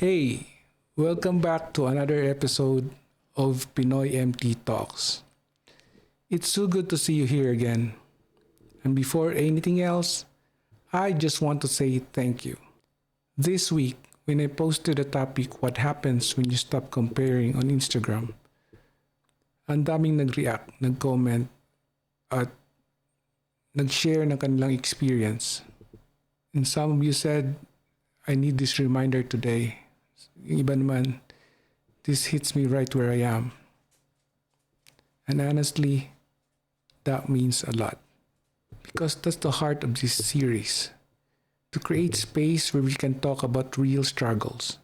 Hey, welcome back to another episode of PinoyMT Talks. It's so good to see you here again. And before anything else, I just want to say thank you. This week, when I posted a topic, what happens when you stop comparing on Instagram, ang daming nag-react, nag-comment, at nag-share ng kanilang experience. And some of you said, I need this reminder today. Yung iba naman, this hits me right where I am. And honestly, that means a lot. Because that's the heart of this series. To create space where we can talk about real struggles.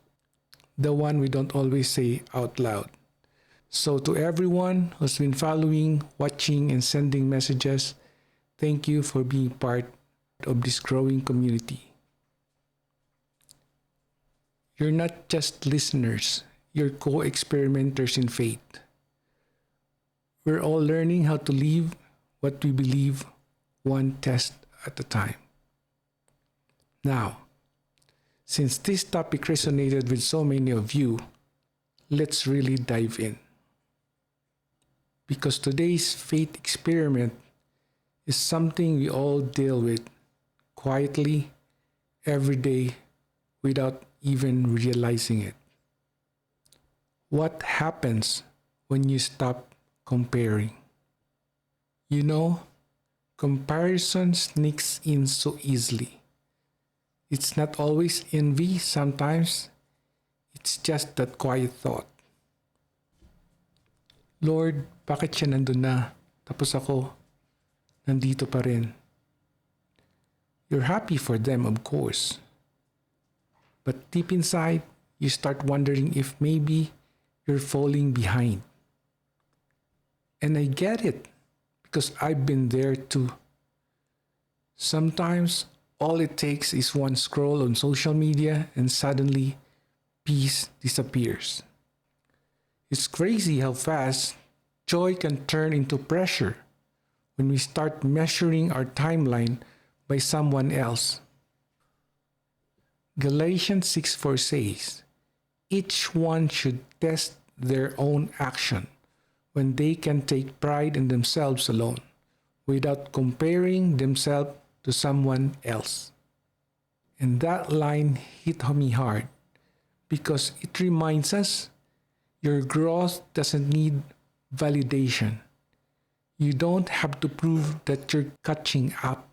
The one we don't always say out loud. So to everyone who's been following, watching, and sending messages, thank you for being part of this growing community. You're not just listeners, you're co-experimenters in faith. We're all learning how to live what we believe one test at a time. Now, since this topic resonated with so many of you, let's really dive in. Because today's faith experiment is something we all deal with quietly, every day, without even realizing it. What happens when you stop comparing? You know, comparison sneaks in so easily. It's not always envy sometimes. It's just that quiet thought. Lord, bakit siya nandun na? Tapos ako, nandito pa rin. You're happy for them, of course. But deep inside, you start wondering if maybe you're falling behind. And I get it, because I've been there too. Sometimes, all it takes is one scroll on social media and suddenly, peace disappears. It's crazy how fast joy can turn into pressure when we start measuring our timeline by someone else. Galatians 6:4 says, each one should test their own action when they can take pride in themselves alone without comparing themselves to someone else. And that line hit me hard because it reminds us your growth doesn't need validation. You don't have to prove that you're catching up.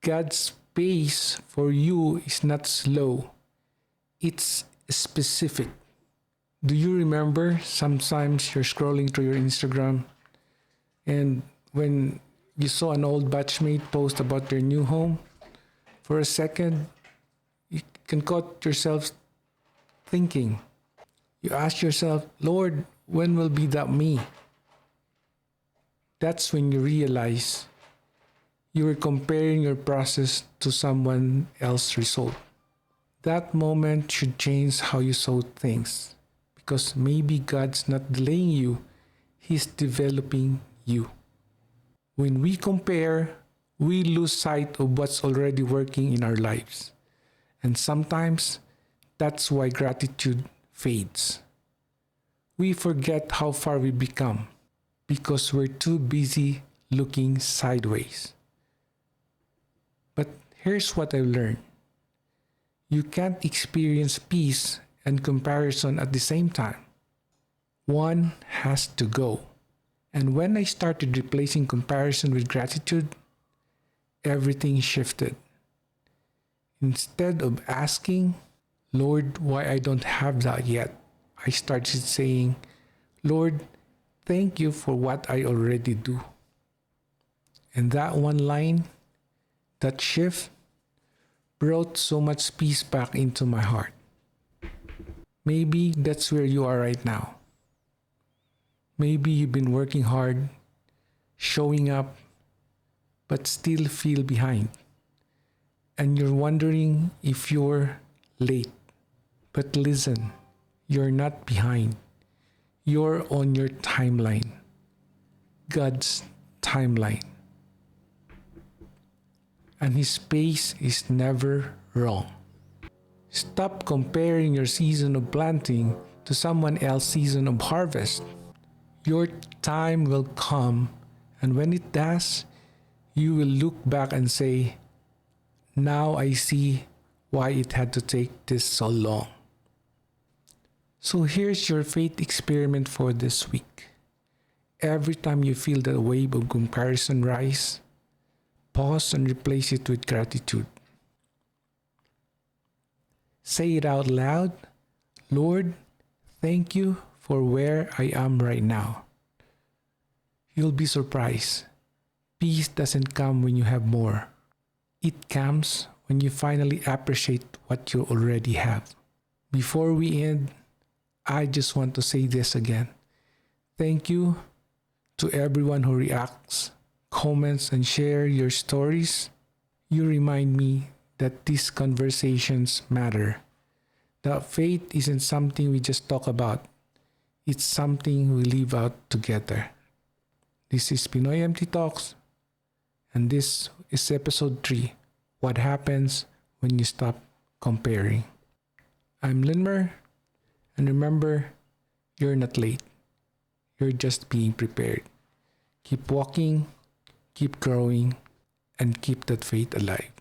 God's pace for you is not slow. It's specific. Do you remember sometimes you're scrolling through your Instagram and when you saw an old batchmate post about their new home, for a second, you can caught yourself thinking. You ask yourself, Lord, when will be that me? That's when you realize you were comparing your process to someone else's result. That moment should change how you saw things because maybe God's not delaying you, He's developing you. When we compare, we lose sight of what's already working in our lives. And sometimes, that's why gratitude fades. We forget how far we become because we're too busy looking sideways. But here's what I've learned. You can't experience peace and comparison at the same time. One has to go. And when I started replacing comparison with gratitude, everything shifted. Instead of asking, Lord, why I don't have that yet, I started saying, Lord, thank you for what I already do. And that one line, that shift, brought so much peace back into my heart. Maybe that's where you are right now. Maybe you've been working hard, showing up, but still feel behind. And you're wondering if you're late. But listen, you're not behind. You're on your timeline. God's timeline. And His pace is never wrong. Stop comparing your season of planting to someone else's season of harvest. Your time will come, and when it does, you will look back and say, now I see why it had to take this so long. So here's your faith experiment for this week. Every time you feel the wave of comparison rise, pause and replace it with gratitude. Say it out loud. Lord, thank you for where I am right now. You'll be surprised. Peace doesn't come when you have more. It comes when you finally appreciate what you already have. Before we end, I just want to say this again. Thank you to everyone who reacts, comments, and share your stories. You remind me that these conversations matter. That faith isn't something we just talk about. It's something we live out together. This is PinoyMT Talks, and this is episode 3, What Happens When You Stop Comparing. I'm Linmer, and remember, you're not late. You're just being prepared. Keep walking, keep growing, and keep that faith alive.